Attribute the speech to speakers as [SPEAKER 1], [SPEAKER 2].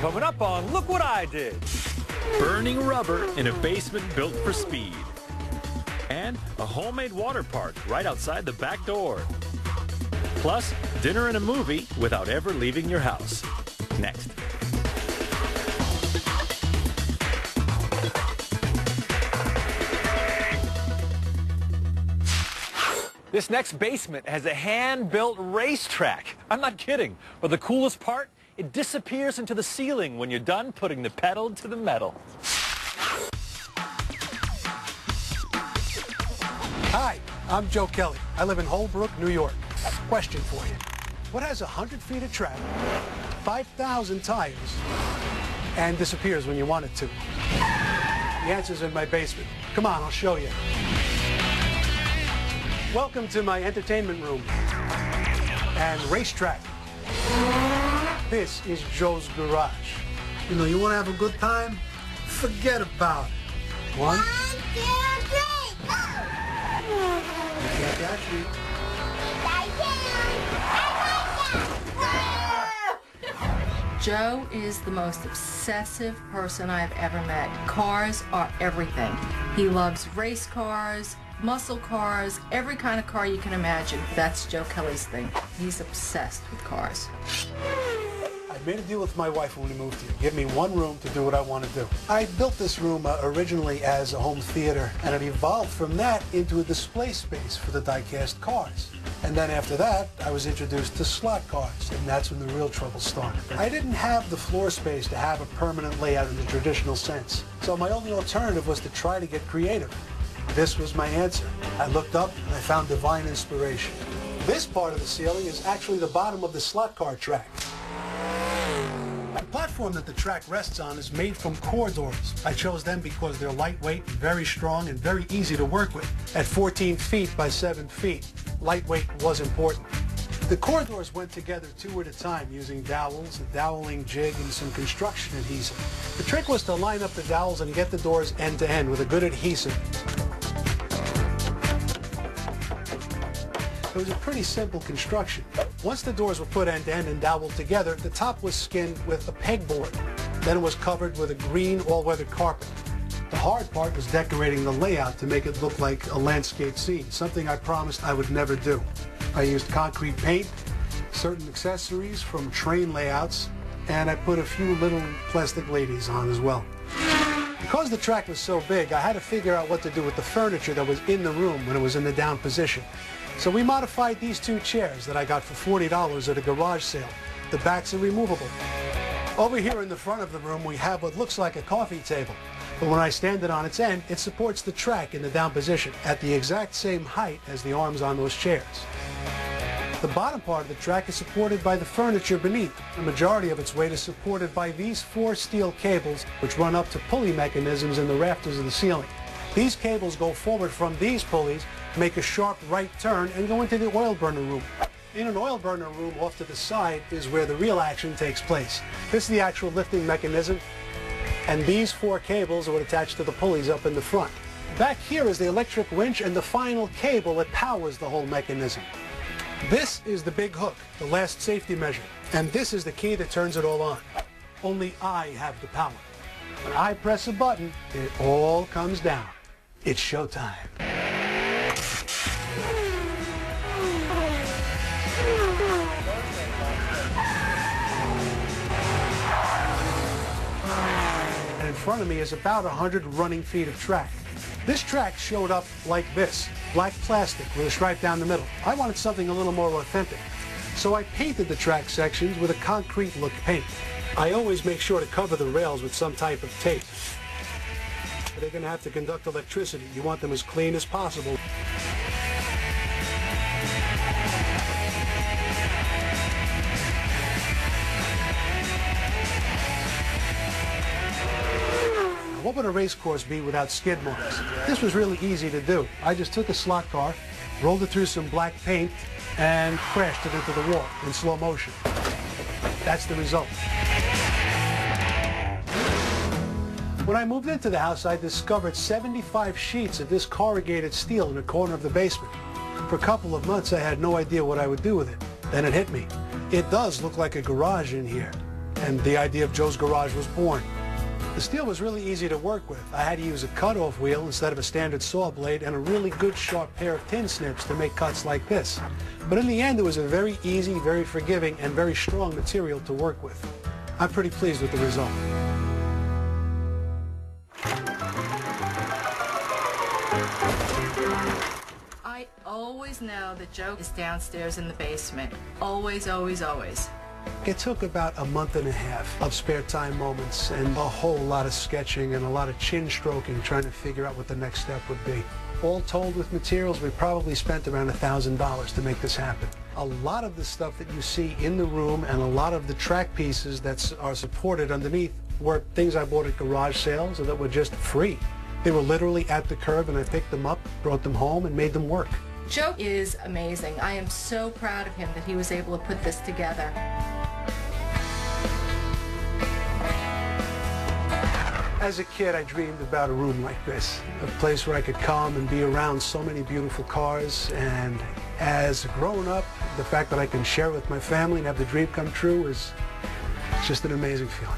[SPEAKER 1] Coming up on Look What I Did. Burning rubber in a basement built for speed. And a homemade water park right outside the back door. Plus, dinner and a movie without ever leaving your house. Next. This next basement has a hand-built racetrack. I'm not kidding. But the coolest part, it disappears into the ceiling when you're done putting the pedal to the metal.
[SPEAKER 2] Hi, I'm Joe Kelly. I live in Holbrook, New York. Question for you. What has 100 feet of track, 5,000 tires, and disappears when you want it to? The answer's in my basement. Come on, I'll show you. Welcome to my entertainment room and racetrack. This is Joe's garage. You know, you want to have a good time? Forget about it. 1, 2, 3, go! You can't catch me.
[SPEAKER 3] Joe is the most obsessive person I've ever met. Cars are everything. He loves race cars, muscle cars, every kind of car you can imagine. That's Joe Kelly's thing. He's obsessed with cars.
[SPEAKER 2] I made a deal with my wife when we moved here. Give me one room to do what I want to do. I built this room originally as a home theater, and it evolved from that into a display space for the die-cast cars. And then after that, I was introduced to slot cars, and that's when the real trouble started. I didn't have the floor space to have a permanent layout in the traditional sense, so my only alternative was to try to get creative. This was my answer. I looked up and I found divine inspiration. This part of the ceiling is actually the bottom of the slot car track. The platform that the track rests on is made from core doors. I chose them because they're lightweight, very strong, and very easy to work with. At 14 feet by 7 feet, lightweight was important. The core doors went together 2 at a time using dowels, a doweling jig, and some construction adhesive. The trick was to line up the dowels and get the doors end to end with a good adhesive. It was a pretty simple construction. Once the doors were put end to end and doweled together, the top was skinned with a pegboard. Then it was covered with a green all-weather carpet. The hard part was decorating the layout to make it look like a landscape scene, something I promised I would never do. I used concrete paint, certain accessories from train layouts, and I put a few little plastic ladies on as well. Because the track was so big, I had to figure out what to do with the furniture that was in the room when it was in the down position. So we modified these 2 chairs that I got for $40 at a garage sale. The backs are removable. Over here in the front of the room, we have what looks like a coffee table. But when I stand it on its end, it supports the track in the down position at the exact same height as the arms on those chairs. The bottom part of the track is supported by the furniture beneath. The majority of its weight is supported by these 4 steel cables, which run up to pulley mechanisms in the rafters of the ceiling. These cables go forward from these pulleys, make a sharp right turn, and go into the oil burner room. In an oil burner room off to the side is where the real action takes place. This is the actual lifting mechanism, and these 4 cables are what attach to the pulleys up in the front. Back here is the electric winch and the final cable that powers the whole mechanism. This is the big hook, the last safety measure, and this is the key that turns it all on. Only I have the power. When I press a button, it all comes down. It's showtime. And in front of me is about 100 running feet of track. This track showed up like this, black plastic with a stripe down the middle. I wanted something a little more authentic. So I painted the track sections with a concrete look paint. I always make sure to cover the rails with some type of tape. They're going to have to conduct electricity. You want them as clean as possible. What would a race course be without skid marks? This was really easy to do. I just took a slot car, rolled it through some black paint, and crashed it into the wall in slow motion. That's the result. When I moved into the house, I discovered 75 sheets of this corrugated steel in the corner of the basement. For a couple of months, I had no idea what I would do with it. Then it hit me. It does look like a garage in here. and the idea of Joe's Garage was born. The steel was really easy to work with. I had to use a cut-off wheel instead of a standard saw blade and a really good sharp pair of tin snips to make cuts like this. But in the end, it was a very easy, very forgiving, and very strong material to work with. I'm pretty pleased with the result.
[SPEAKER 3] I always know that Joe is downstairs in the basement. Always, always, always.
[SPEAKER 2] It took about a month and a half of spare time moments and a whole lot of sketching and a lot of chin stroking trying to figure out what the next step would be. All told with materials, we probably spent around $1,000 to make this happen. A lot of the stuff that you see in the room and a lot of the track pieces that are supported underneath were things I bought at garage sales and that were just free. They were literally at the curb and I picked them up, brought them home, and made them work.
[SPEAKER 3] Joe is amazing. I am so proud of him that he was able to put this together.
[SPEAKER 2] As a kid, I dreamed about a room like this, a place where I could come and be around so many beautiful cars. And as a grown-up, the fact that I can share it with my family and have the dream come true is just an amazing feeling.